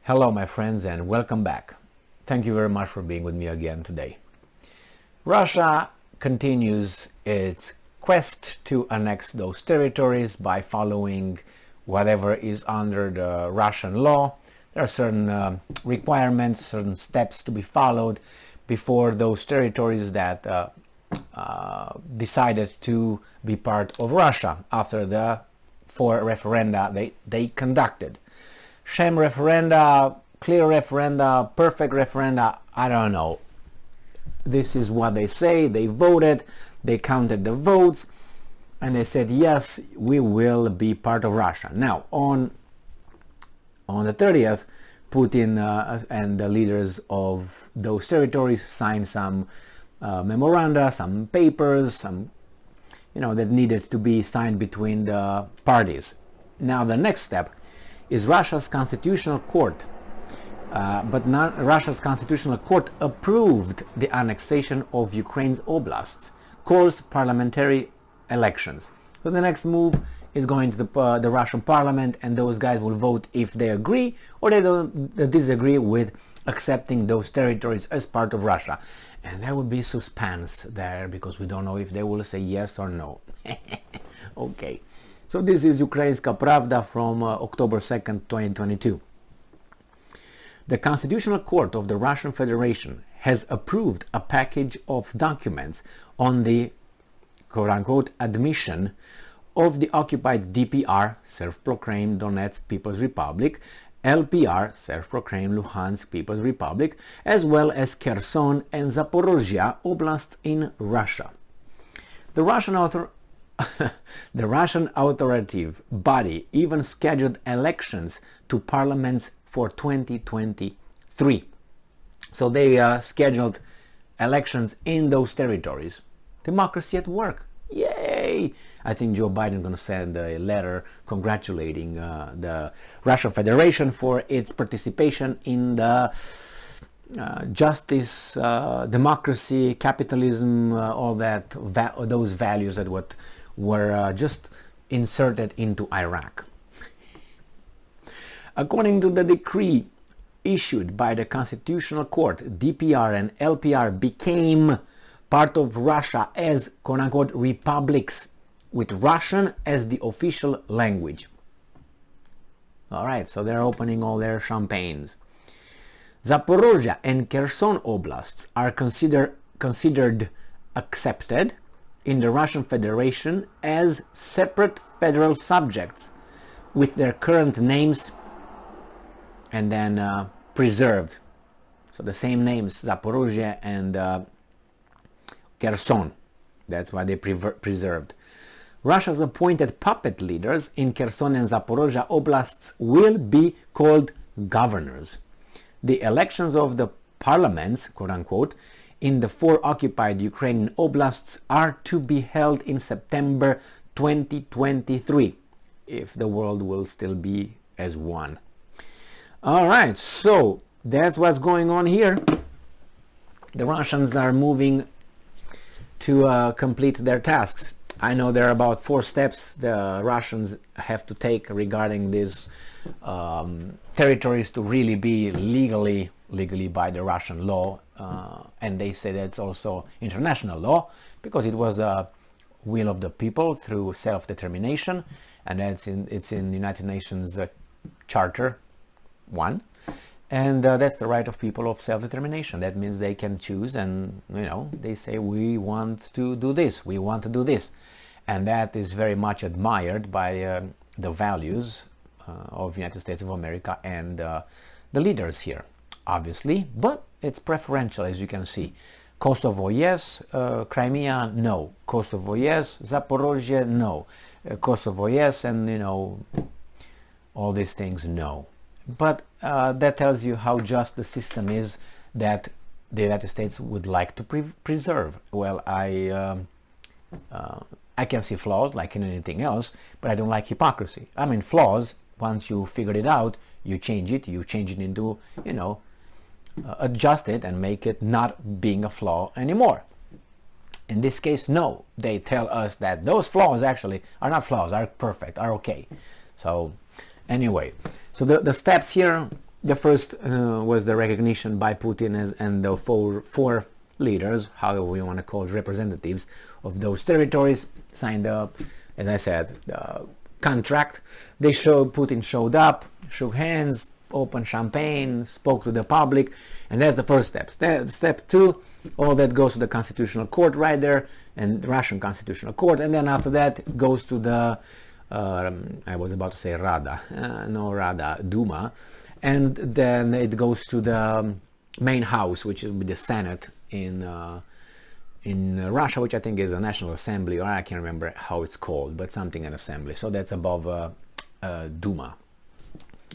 Hello my friends and welcome back. Thank you very much for being with me again today. Russia continues its quest to annex those territories by following whatever is under the Russian law. There are certain requirements, certain steps to be followed before those territories that decided to be part of Russia after the 4 referenda they conducted. Sham referenda, clear referenda, perfect referenda, I don't know. This is what they say. They voted, they counted the votes, and they said, yes, we will be part of Russia. Now, on the 30th, Putin and the leaders of those territories signed some memoranda, some papers, that needed to be signed between the parties. Now, the next step is Russia's constitutional court, but Russia's constitutional court approved the annexation of Ukraine's oblasts, calls parliamentary elections. So the next move is going to the Russian parliament, and those guys will vote if they agree or they don't disagree with accepting those territories as part of Russia. And there will be suspense there because we don't know if they will say yes or no. Okay. So this is Ukrainska Pravda from October 2nd, 2022. The Constitutional Court of the Russian Federation has approved a package of documents on the quote-unquote admission of the occupied DPR, self-proclaimed Donetsk People's Republic, LPR, self-proclaimed Luhansk People's Republic, as well as Kherson and Zaporozhye oblasts in Russia. The Russian authoritative body even scheduled elections to parliaments for 2023. So they scheduled elections in those territories. Democracy at work. Yay! I think Joe Biden is going to send a letter congratulating the Russian Federation for its participation in the justice, democracy, capitalism, all that, those values that were just inserted into Iraq. According to the decree issued by the Constitutional Court, DPR and LPR became part of Russia as quote-unquote republics with Russian as the official language. Alright, so they're opening all their champagnes. Zaporozhye and Kherson oblasts are considered accepted in the Russian Federation as separate federal subjects with their current names and then preserved. So the same names, Zaporozhye and Kherson. That's why they preserved. Russia's appointed puppet leaders in Kherson and Zaporozhye oblasts will be called governors. The elections of the parliaments, quote-unquote, in the 4 occupied Ukrainian oblasts are to be held in September 2023, if the world will still be as one. Alright, so that's what's going on here. The Russians are moving to complete their tasks. I know there are about 4 steps the Russians have to take regarding these territories to really be legally by the Russian law, and they say that's also international law because it was the will of the people through self-determination, and it's in the United Nations Charter 1, and that's the right of people of self-determination. That means they can choose, and they say we want to do this, we want to do this, and that is very much admired by the values of the United States of America and the leaders here, obviously, but it's preferential, as you can see. Kosovo, yes. Crimea, no. Kosovo, yes. Zaporozhye, no. Kosovo, yes, and all these things, no. But that tells you how just the system is that the United States would like to preserve. Well, I can see flaws like in anything else, but I don't like hypocrisy. I mean, flaws, once you figured it out, you change it into, adjust it and make it not being a flaw anymore. In this case, no. They tell us that those flaws actually are not flaws, are perfect, are okay. So anyway, so the steps here the first was the recognition by Putin and the four leaders, however we want to call it, representatives of those territories, signed up, as I said, the contract. Putin showed up, shook hands, opened champagne, spoke to the public, and that's the first step. Step two, all that goes to the Constitutional Court right there, and the Russian Constitutional Court, and then after that it goes to the, I was about to say Rada, Duma, and then it goes to the main house, which is the Senate in Russia, which I think is the National Assembly, or I can't remember how it's called, but something an assembly. So that's above Duma.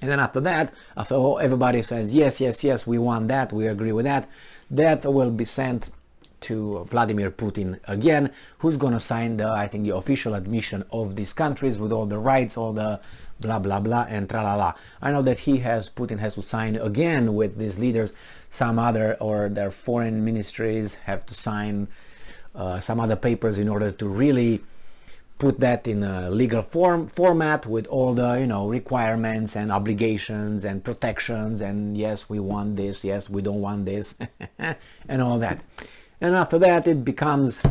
And then after that, after everybody says yes, we want that, we agree with that, that will be sent to Vladimir Putin again, who's going to sign I think the official admission of these countries with all the rights, all the blah blah blah and tra-la-la. I know that Putin has to sign again with these leaders, some other, or their foreign ministries have to sign some other papers in order to really put that in a legal format with all the requirements and obligations and protections, and yes, we want this, yes, we don't want this, and all that. And after that it becomes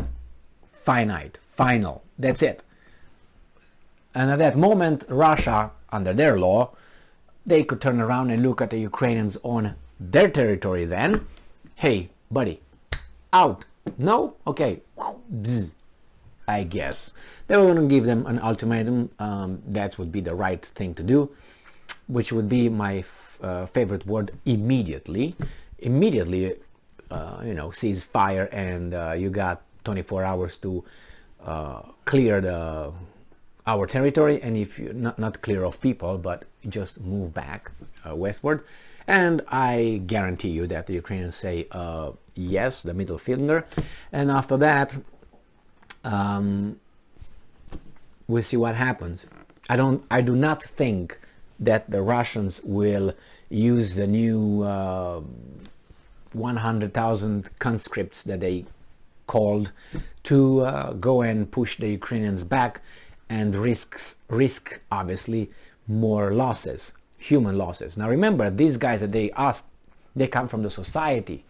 final, that's it. And at that moment, Russia, under their law, they could turn around and look at the Ukrainians on their territory then. Hey, buddy, out. No? Okay. I guess. They were going to give them an ultimatum. That would be the right thing to do, which would be my favorite word, immediately. Immediately, cease fire, and you got 24 hours to clear our territory, and if you not clear of people, but just move back westward. And I guarantee you that the Ukrainians say yes, the middle finger, and after that we'll see what happens. I do not think that the Russians will use the new 100,000 conscripts that they called to go and push the Ukrainians back and risk obviously more losses, human losses. Now remember, these guys that they asked, they come from the society.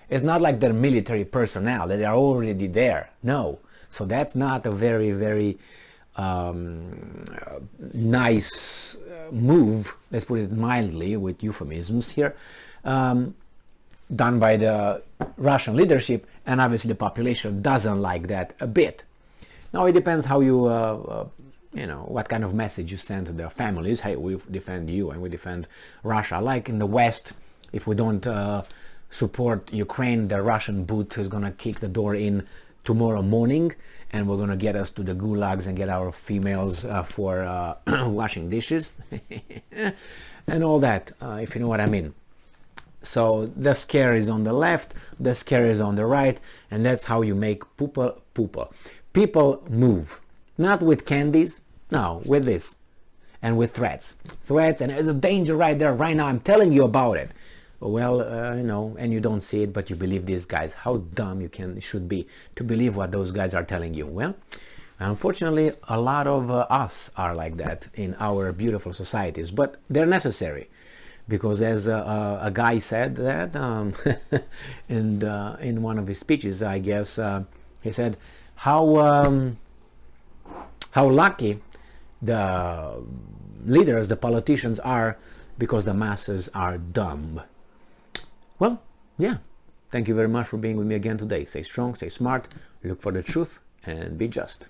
It's not like they're military personnel, that they are already there. No. So that's not a very, very nice move, let's put it mildly with euphemisms here, done by the Russian leadership, and obviously the population doesn't like that a bit. Now it depends how you, what kind of message you send to their families. Hey, we defend you and we defend Russia. Like in the West, if we don't support Ukraine, the Russian boot is gonna kick the door in tomorrow morning, and we're gonna get us to the gulags and get our females for washing dishes and all that, if you know what I mean. So the scare is on the left, the scare is on the right, and that's how you make people move. Not with candies, no, with this, and with threats, and there's a danger right there right now, I'm telling you about it. Well, and you don't see it, but you believe these guys. How dumb you should be to believe what those guys are telling you. Well, unfortunately, a lot of us are like that in our beautiful societies, but they're necessary, because as a guy said that in one of his speeches, I guess, he said how lucky the leaders, the politicians are, because the masses are dumb. Well, yeah, thank you very much for being with me again today. Stay strong, stay smart, look for the truth, and be just.